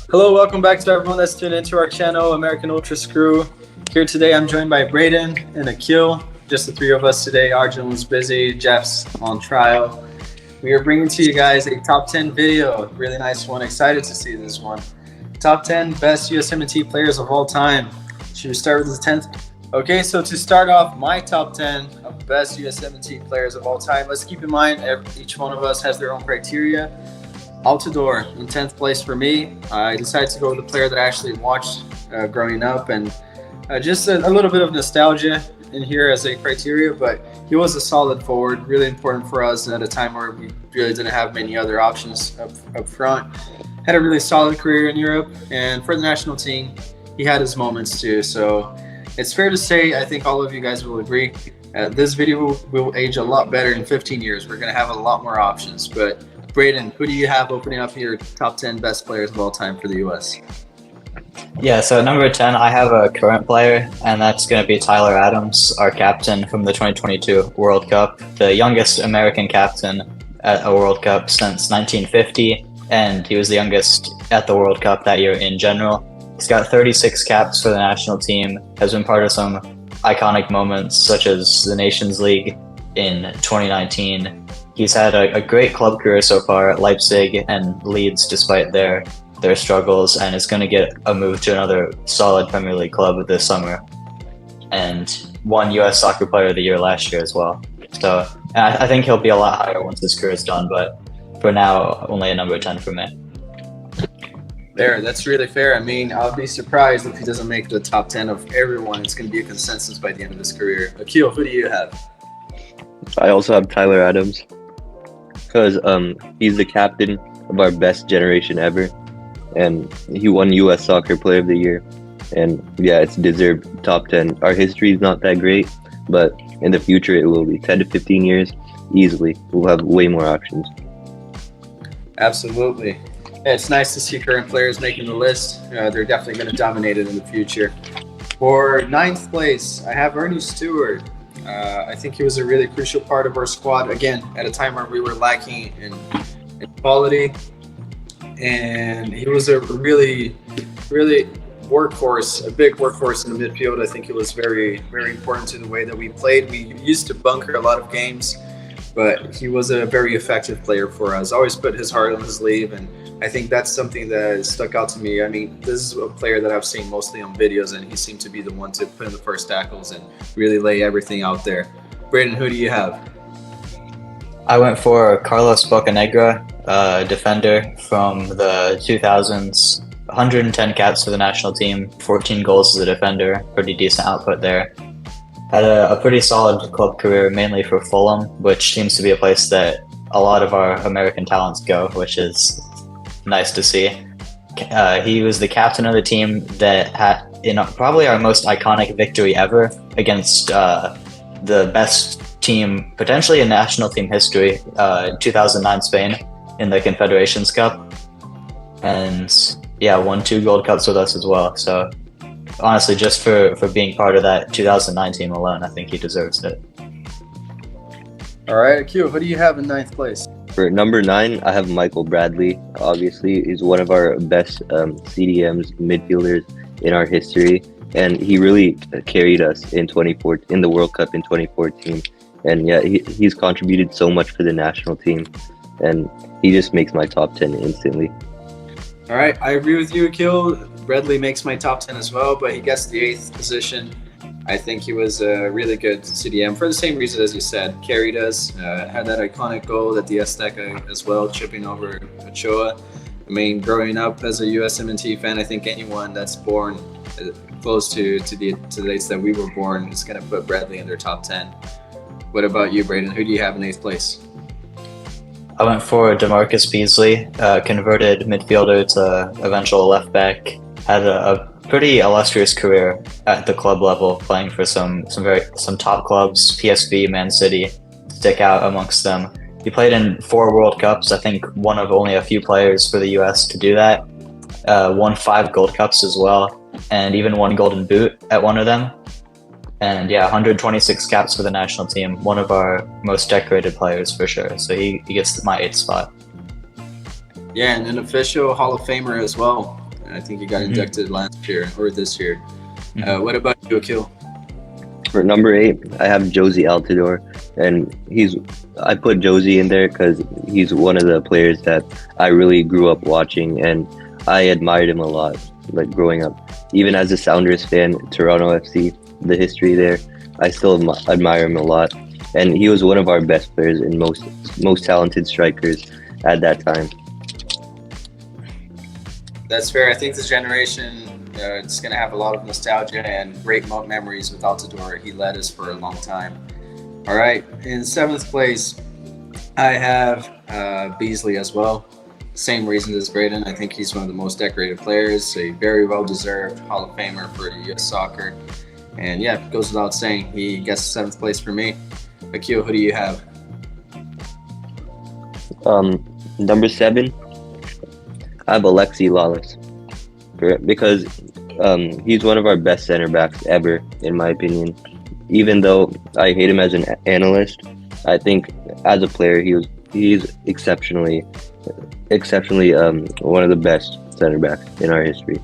Hello, welcome back to everyone that's tuned into our channel, American Ultra Screw. Here today, I'm joined by Braden and Akil. Just the three of us today. Arjun was busy, Jeff's on trial. We are bringing to you guys a top 10 video, really nice one. Excited to see this one. Top 10 best USMNT players of all time. Should we start with the 10th? Okay, so to start off my top 10 of best USMNT players of all time, let's keep in mind each one of us has their own criteria. Altidore in 10th place for me. I decided to go with a player that I actually watched growing up, and just a little bit of nostalgia in here as a criteria, but he was a solid forward, really important for us at a time where we really didn't have many other options up front. Had a really solid career in Europe, and for the national team, he had his moments too. So it's fair to say, I think all of you guys will agree, this video will age a lot better in 15 years. We're going to have a lot more options, but Braden, who do you have opening up your top 10 best players of all time for the U.S.? Yeah, so number 10, I have a current player, and that's going to be Tyler Adams, our captain from the 2022 World Cup, the youngest American captain at a World Cup since 1950, and he was the youngest at the World Cup that year in general. He's got 36 caps for the national team, has been part of some iconic moments such as the Nations League in 2019. He's had a great club career so far at Leipzig and Leeds despite their struggles, and is going to get a move to another solid Premier League club this summer, and won US Soccer Player of the Year last year as well. So I think he'll be a lot higher once his career is done, but for now, only a number 10 for me. There, that's really fair. I mean, I'll be surprised if he doesn't make the top 10 of everyone. It's going to be a consensus by the end of his career. Akil, who do you have? I also have Tyler Adams, because he's the captain of our best generation ever, and he won US Soccer Player of the Year, and yeah, it's deserved top 10. Our history is not that great, but in the future it will be. 10 to 15 years, easily. We'll have way more options. Absolutely. Yeah, it's nice to see current players making the list. They're definitely going to dominate it in the future. For 9th place, I have Ernie Stewart. I think he was a really crucial part of our squad, again, at a time where we were lacking in quality. And he was a really workhorse, a big workhorse in the midfield. I think it was very, very important to the way that we played. We used to bunker a lot of games, but he was a very effective player for us. Always put his heart on his sleeve, and I think that's something that stuck out to me. I mean, this is a player that I've seen mostly on videos, and he seemed to be the one to put in the first tackles and really lay everything out there. Braden, who do you have? I went for Carlos Bocanegra, defender from the 2000s. 110 caps for the national team, 14 goals as a defender, pretty decent output there. Had a pretty solid club career, mainly for Fulham, which seems to be a place that a lot of our American talents go, which is nice to see. He was the captain of the team that had probably our most iconic victory ever against the best team, potentially in national team history, 2009 Spain in the Confederations Cup, and yeah, won 2 Gold Cups with us as well. So honestly, just for being part of that 2009 team alone, I think he deserves it. All right, Akil, who do you have in 9th place? For number 9, I have Michael Bradley. Obviously, he's one of our best CDMs, midfielders in our history, and he really carried us in the World Cup in 2014. And yeah, he's contributed so much for the national team, and he just makes my top 10 instantly. All right, I agree with you, Akil. Bradley makes my top 10 as well, but he gets the 8th position. I think he was a really good CDM for the same reason as you said. Carried us, had that iconic goal at the Azteca as well, chipping over Ochoa. I mean, growing up as a USMNT fan, I think anyone that's born close to the dates that we were born is going to put Bradley in their top 10. What about you, Braden? Who do you have in 8th place? I went for DeMarcus Beasley, converted midfielder to eventual left back. Had a pretty illustrious career at the club level, playing for some top clubs, PSV, Man City, stick out amongst them. He played in 4 World Cups, I think one of only a few players for the US to do that. Won 5 Gold Cups as well, and even won Golden Boot at one of them. And yeah, 126 caps for the national team, one of our most decorated players for sure. So he gets my 8th spot. Yeah, and an official Hall of Famer as well. I think he got Mhm. inducted last year or this year. What about you, Akil? For number 8, I have Josie Altidore, and I put Josie in there because he's one of the players that I really grew up watching, and I admired him a lot, like growing up. Even as a Sounders fan, Toronto FC, the history there, I still admire him a lot, and he was one of our best players and most talented strikers at that time. That's fair. I think this generation is going to have a lot of nostalgia and great memories with Altidore. He led us for a long time. All right, in 7th place, I have Beasley as well. Same reasons as Braden. I think he's one of the most decorated players, a very well-deserved Hall of Famer for U.S. soccer. And yeah, it goes without saying, he gets 7th place for me. Akil, who do you have? Number 7, I have Alexi Lawless because he's one of our best center backs ever, in my opinion. Even though I hate him as an analyst, I think as a player he's exceptionally one of the best center backs in our history.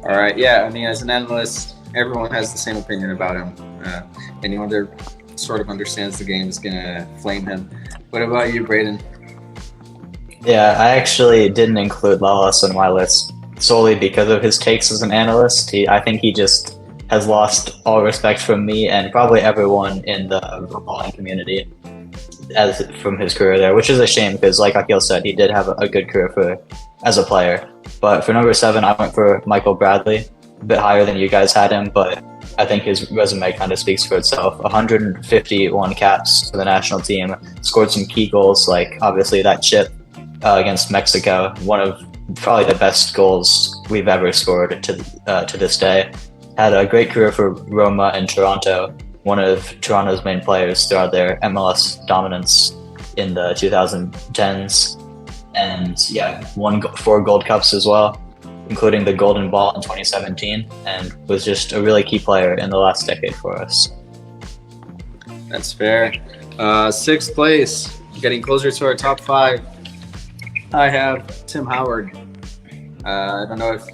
All right, yeah, I mean, as an analyst, everyone has the same opinion about him. Anyone that sort of understands the game is going to flame him. What about you, Braden? Yeah, I actually didn't include Lawless on my list solely because of his takes as an analyst. I think he just has lost all respect from me and probably everyone in the footballing community from his career there, which is a shame because, like Akil said, he did have a good career as a player. But for number 7, I went for Michael Bradley, a bit higher than you guys had him, but I think his resume kind of speaks for itself. 151 caps for the national team, scored some key goals, like obviously that chip against Mexico, one of probably the best goals we've ever scored to this day. Had a great career for Roma and Toronto, one of Toronto's main players throughout their MLS dominance in the 2010s. And yeah, won 4 Gold Cups as well, including the Golden Ball in 2017, and was just a really key player in the last decade for us. That's fair. 6th place, getting closer to our top 5. I have Tim Howard. I don't know if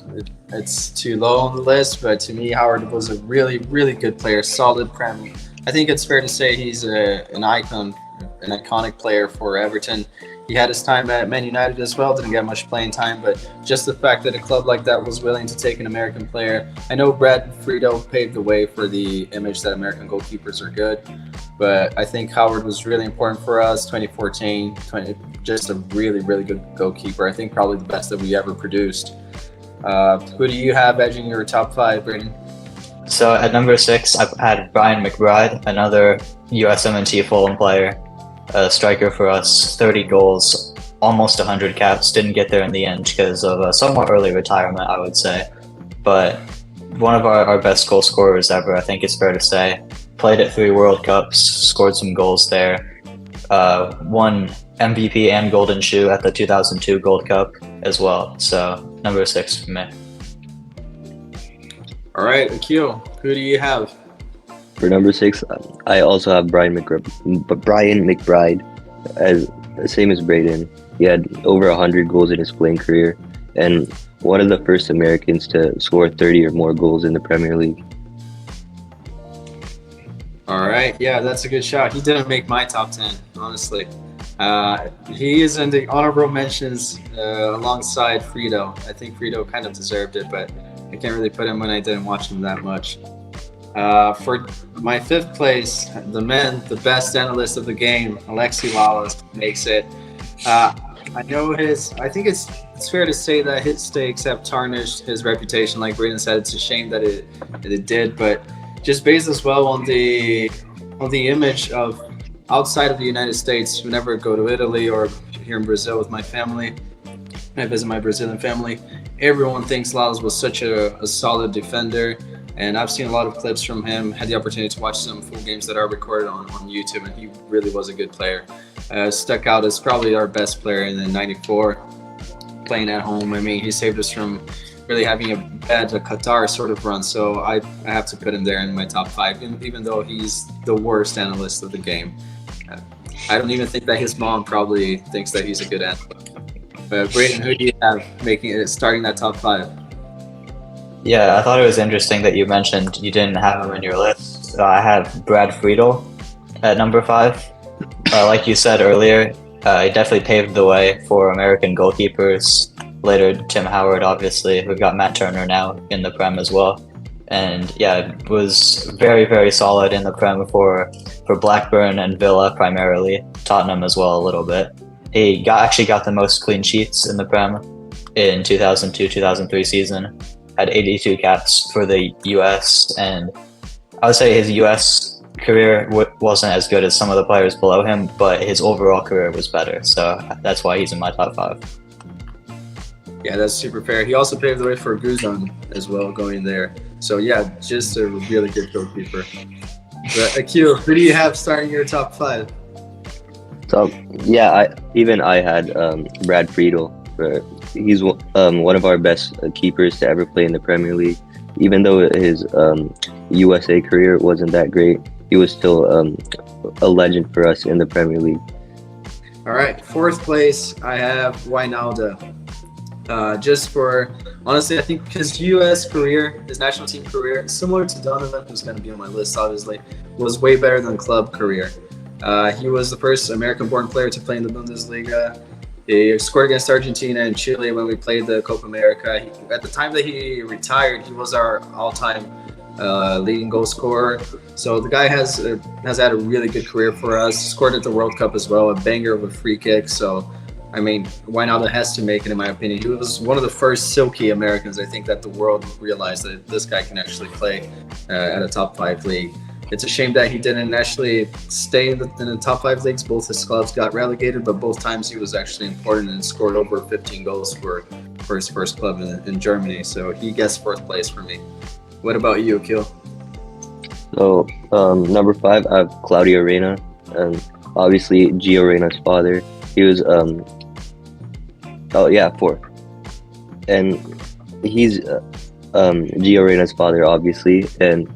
it's too low on the list, but to me, Howard was a really, really good player, solid prem. I think it's fair to say he's an icon, an iconic player for Everton. He had his time at Man United as well, didn't get much playing time, but just the fact that a club like that was willing to take an American player. I know Brad Friedel paved the way for the image that American goalkeepers are good, but I think Howard was really important for us. 2014, just a really, really good goalkeeper. I think probably the best that we ever produced. Who do you have edging your top 5, Braden? So at number 6, I've had Brian McBride, another USMNT Fulham player. A striker for us, 30 goals, almost 100 caps. Didn't get there in the end because of a somewhat early retirement, I would say. But one of our best goal scorers ever, I think it's fair to say. Played at 3 World Cups, scored some goals there. Won MVP and Golden Shoe at the 2002 Gold Cup as well. So number 6 for me. All right, Akil, who do you have? For number 6, I also have Brian McBride, as same as Braden. He had over 100 goals in his playing career, and one of the first Americans to score 30 or more goals in the Premier League. All right, yeah, that's a good shot. He didn't make my top 10, honestly. He is in the honorable mentions alongside Friedel. I think Friedel kind of deserved it, but I can't really put him when I didn't watch him that much. For my 5th place, the best analyst of the game, Alexi Lawless, makes it. I think it's fair to say that his stakes have tarnished his reputation. Like Braden said, it's a shame that it did, but just based as well on the image of outside of the United States. Whenever I go to Italy or here in Brazil with my family, I visit my Brazilian family, everyone thinks Lawless was such a solid defender. And I've seen a lot of clips from him, had the opportunity to watch some full games that are recorded on YouTube, and he really was a good player. Stuck out as probably our best player in the 94, playing at home. I mean, he saved us from really having a Qatar sort of run, so I have to put him there in my top 5, even though he's the worst analyst of the game. I don't even think that his mom probably thinks that he's a good analyst. But Braden, who do you have making it starting that top 5? Yeah, I thought it was interesting that you mentioned you didn't have him in your list. I have Brad Friedel at number 5. Like you said earlier, he definitely paved the way for American goalkeepers. Later, Tim Howard, obviously. We've got Matt Turner now in the Prem as well. And yeah, was very, very solid in the Prem for Blackburn and Villa primarily. Tottenham as well a little bit. He actually got the most clean sheets in the Prem in 2002-2003 season. Had 82 caps for the US, and I would say his US career wasn't as good as some of the players below him, but his overall career was better. So that's why he's in my top 5. Yeah, that's super fair. He also paved the way for Guzan as well going there. So yeah, just a really good goalkeeper. But Akil, who do you have starting your top 5? So yeah, I had Brad Friedel. He's one of our best keepers to ever play in the Premier League. Even though his USA career wasn't that great, he was still a legend for us in the Premier League. All right, 4th place, I have Wijnaldum. Just for, honestly, I think his US career, his national team career, similar to Donovan, who's going to be on my list, obviously, was way better than club career. He was the first American-born player to play in the Bundesliga. He scored against Argentina and Chile when we played the Copa America. At the time that he retired, he was our all-time leading goal scorer. So the guy has had a really good career for us. Scored at the World Cup as well, a banger of a free kick. So, I mean, Wijnaldum has to make it, in my opinion. He was one of the first silky Americans, I think, that the world realized that this guy can actually play at a top 5 league. It's a shame that he didn't actually stay in the top 5 leagues. Both his clubs got relegated, but both times he was actually important and scored over 15 goals for his first club in Germany. So he gets 4th place for me. What about you, Akil? So number 5, I have Claudio Reyna, and obviously Gio Reyna's father. He was 4th, and he's Gio Reyna's father, obviously, and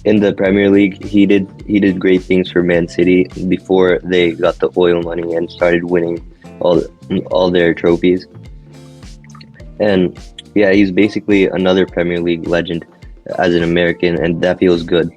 in the Premier League, he did great things for Man City before they got the oil money and started winning all their trophies. And yeah, he's basically another Premier League legend as an American, and that feels good.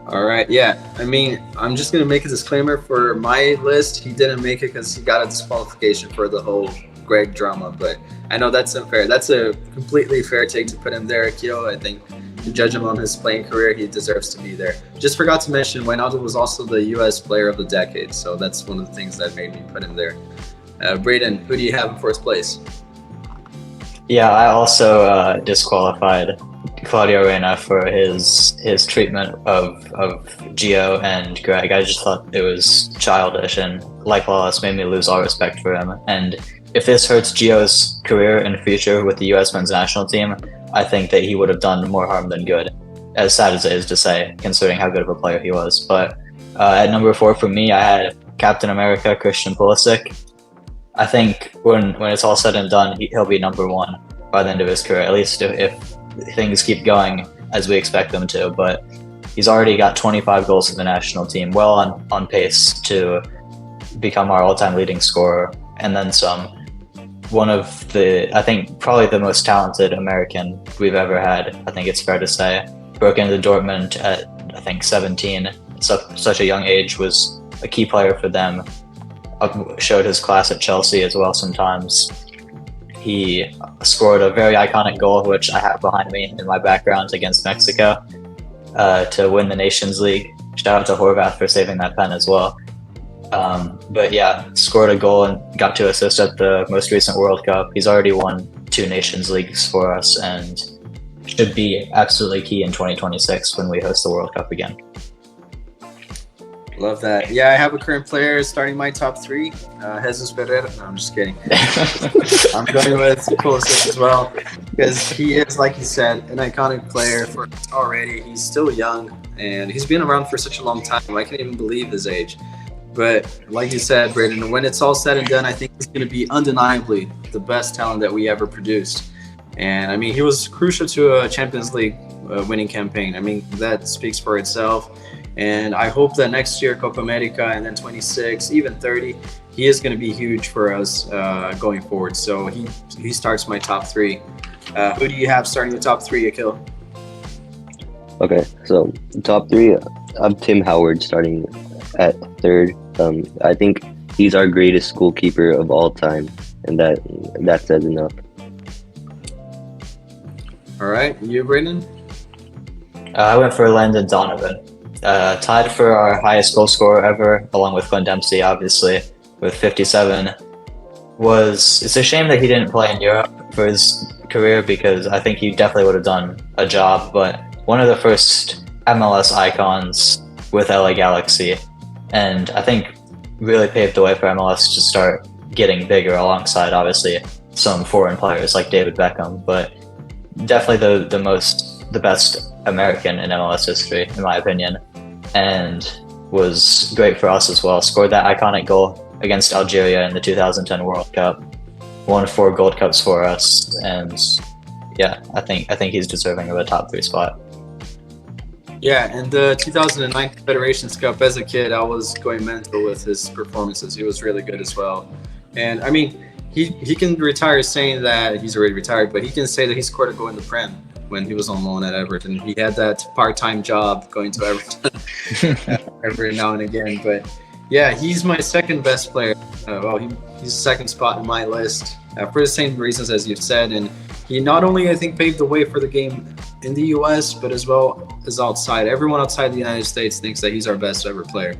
All right, yeah. I mean, I'm just going to make a disclaimer for my list. He didn't make it because he got a disqualification for the whole Greg drama, but I know that's unfair. That's a completely fair take to put him there, Akil. I think to judge him on his playing career, he deserves to be there. Just forgot to mention, Wijnaldum was also the U.S. Player of the Decade, so that's one of the things that made me put him there. Braden, who do you have in 4th place? Yeah, I also disqualified Claudio Reyna for his treatment of Gio and Greg. I just thought it was childish, and like Wallace, made me lose all respect for him. And if this hurts Gio's career in the future with the U.S. men's national team, I think that he would have done more harm than good, as sad as it is to say, considering how good of a player he was. But at number 4 for me, I had Captain America, Christian Pulisic. I think when it's all said and done, he'll be number 1 by the end of his career, at least if things keep going as we expect them to. But he's already got 25 goals for the national team, well on pace to become our all-time leading scorer, and then some. One of I think probably the most talented American we've ever had, I think it's fair to say. Broke into Dortmund at, I think, 17. Such a young age, was a key player for them. Showed his class at Chelsea as well sometimes. He scored a very iconic goal, which I have behind me in my background, against Mexico to win the Nations League. Shout out to Horvath for saving that pen as well. But yeah, scored a goal and got to assist at the most recent World Cup. He's already won 2 Nations Leagues for us and should be absolutely key in 2026 when we host the World Cup again. Love that. Yeah, I have a current player starting my top 3. Jesus Pereira. No, I'm just kidding. I'm going with Pulisic as well, because he is, like you said, an iconic player for us already. He's still young, and he's been around for such a long time. I can't even believe his age. But like you said, Braden, when it's all said and done, I think he's going to be undeniably the best talent that we ever produced. And I mean, he was crucial to a Champions League winning campaign. I mean, that speaks for itself. And I hope that next year, Copa America, and then 26, even 30, he is going to be huge for us going forward. So he starts my top three. Who do you have starting the top three, Akil? Okay, so top three, I'm Tim Howard starting at third. I think he's our greatest goalkeeper of all time, and that says enough. All right, you, Brandon? I went for Landon Donovan. Tied for our highest goal scorer ever, along with Glenn Dempsey, obviously, with 57. It's a shame that he didn't play in Europe for his career, because I think he definitely would have done a job, but one of the first MLS icons with LA Galaxy, and I think really paved the way for MLS to start getting bigger alongside, obviously, some foreign players like David Beckham, but definitely the best American in MLS history, in my opinion, and was great for us as well. Scored that iconic goal against Algeria in the 2010 World Cup, won 4 Gold Cups for us, and yeah, I think he's deserving of a top 3 spot. Yeah, and the 2009 Confederations Cup, as a kid, I was going mental with his performances. He was really good as well. And I mean, he can retire saying that he's already retired, but he can say that he scored a goal in the Prem when he was on loan at Everton. He had that part-time job going to Everton every now and again. But yeah, he's my second best player. He's second spot in my list for the same reasons as you've said. And he not only, I think, paved the way for the game in the U.S., but as well as outside. Everyone outside the United States thinks that he's our best ever player.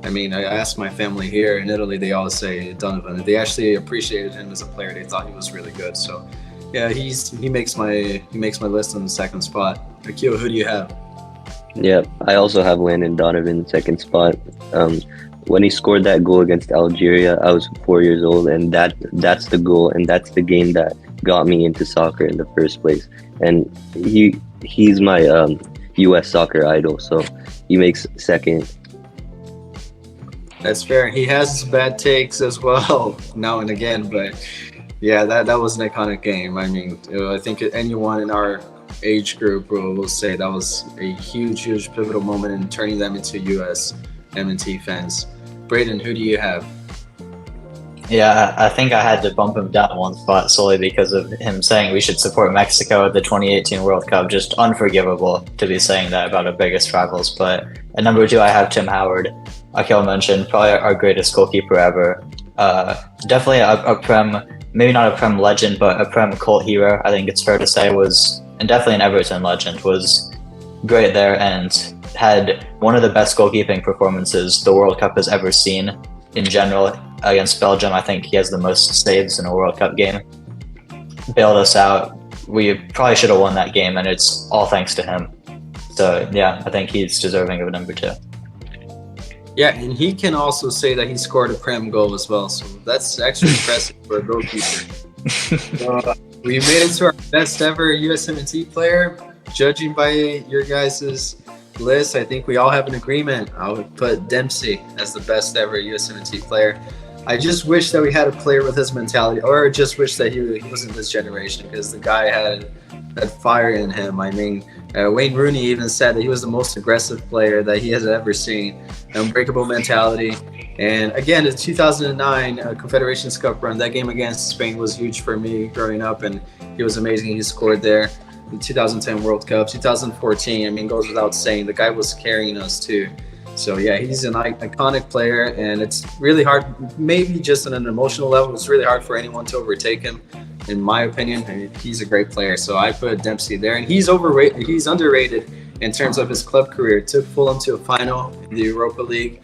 I mean, I asked my family here in Italy, they always say Donovan. They actually appreciated him as a player. They thought he was really good. So yeah, he makes my list on the second spot. Akil, who do you have? Yeah, I also have Landon Donovan second spot. When he scored that goal against Algeria, I was 4 years old, and that's the goal, and that's the game that got me into soccer in the first place. And he's my U.S. soccer idol, so he makes second. That's fair. He has his bad takes as well now and again, but yeah, that was an iconic game. I mean, I think anyone in our age group will say that was a huge pivotal moment in turning them into USMNT fans. Braden, who do you have? Yeah, I think I had to bump him down one spot solely because of him saying we should support Mexico at the 2018 World Cup. Just unforgivable to be saying that about our biggest rivals. But at number 2, I have Tim Howard. Akil mentioned probably our greatest goalkeeper ever. Definitely a Prem, maybe not a Prem legend, but a Prem cult hero, I think it's fair to say, and definitely an Everton legend, was great there and had one of the best goalkeeping performances the World Cup has ever seen in general. Against Belgium, I think he has the most saves in a World Cup game. Bailed us out. We probably should have won that game, and it's all thanks to him. So yeah, I think he's deserving of a number 2. Yeah, and he can also say that he scored a Prem goal as well, so that's actually impressive for a goalkeeper. We made it to our best ever USMNT player. Judging by your guys' list, I think we all have an agreement. I would put Dempsey as the best ever USMNT player. I just wish that we had a player with his mentality, or just wish that he wasn't this generation, because the guy had that fire in him. I mean, Wayne Rooney even said that he was the most aggressive player that he has ever seen. Unbreakable mentality. And again, the 2009 Confederations Cup run, that game against Spain was huge for me growing up, and he was amazing. He scored there. The 2010 World Cup, 2014, I mean, goes without saying, the guy was carrying us too. So yeah, he's an iconic player, and it's really hard, maybe just on an emotional level, it's really hard for anyone to overtake him, in my opinion. I mean, he's a great player, so I put Dempsey there, and he's underrated in terms of his club career. Took Fulham to a final in the Europa League.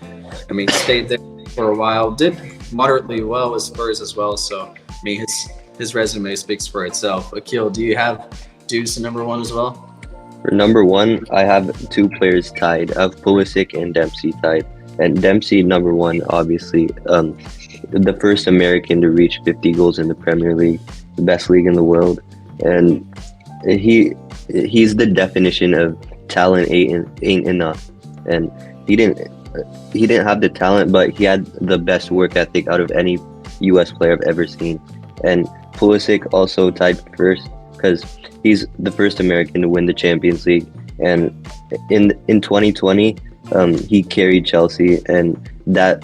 I mean, stayed there for a while, did moderately well with Spurs as well. So I mean, his resume speaks for itself. Akil, do you have Deuce number 1 as well? For number 1, I have 2 players tied. I have Pulisic and Dempsey tied. And Dempsey, number 1, obviously, the first American to reach 50 goals in the Premier League, the best league in the world. And he's the definition of talent ain't enough. And he didn't have the talent, but he had the best work ethic out of any U.S. player I've ever seen. And Pulisic also tied first because he's the first American to win the Champions League. And in 2020, he carried Chelsea, and that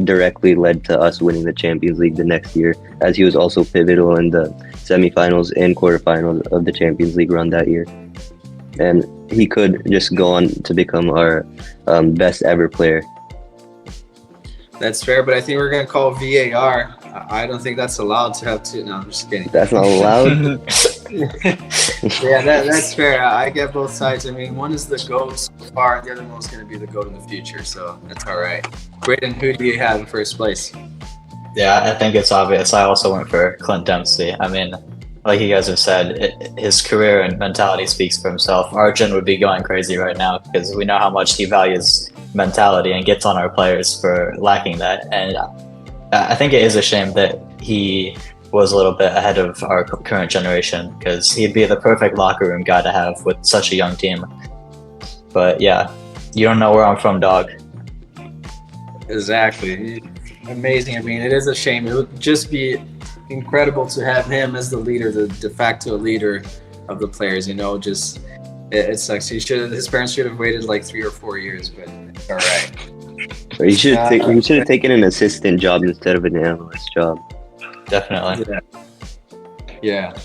directly led to us winning the Champions League the next year, as he was also pivotal in the semifinals and quarterfinals of the Champions League run that year. And he could just go on to become our best ever player. That's fair, but I think we're gonna call VAR. I don't think that's allowed to have two. No, I'm just kidding. That's not allowed. Yeah, that's fair. I get both sides. I mean, one is the GOAT so far, and the other one's going to be the GOAT in the future, so that's all right. Braden, who do you have in first place? Yeah, I think it's obvious. I also went for Clint Dempsey. I mean, like you guys have said, his career and mentality speaks for himself. Arjun would be going crazy right now because we know how much he values mentality and gets on our players for lacking that. And I think it is a shame that he was a little bit ahead of our current generation because he'd be the perfect locker room guy to have with such a young team. But yeah, you don't know where I'm from, dog. Exactly. Amazing. I mean, it is a shame. It would just be incredible to have him as the leader, the de facto leader of the players. You know, just it sucks. His parents should have waited like 3 or 4 years, but it's all right. He should have taken an assistant job instead of an analyst job. Definitely. Yeah.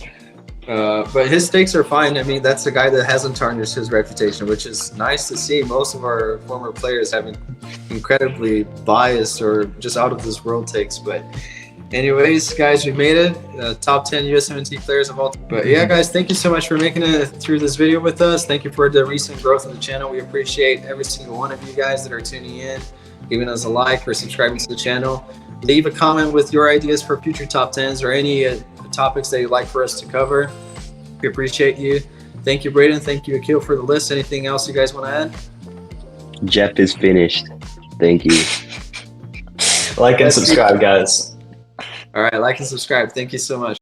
But his stakes are fine. I mean, that's a guy that hasn't tarnished his reputation, which is nice to see. Most of our former players have incredibly biased or just out of this world takes. But anyways, guys, we made it. Top 10 USMNT players of all time. But yeah, guys, thank you so much for making it through this video with us. Thank you for the recent growth of the channel. We appreciate every single one of you guys that are tuning in, giving us a like or subscribing to the channel. Leave a comment with your ideas for future top 10s or any topics that you'd like for us to cover. We appreciate you. Thank you, Braden. Thank you, Akil, for the list. Anything else you guys want to add? Jeff is finished. Thank you. Like and subscribe, guys. All right, like and subscribe. Thank you so much.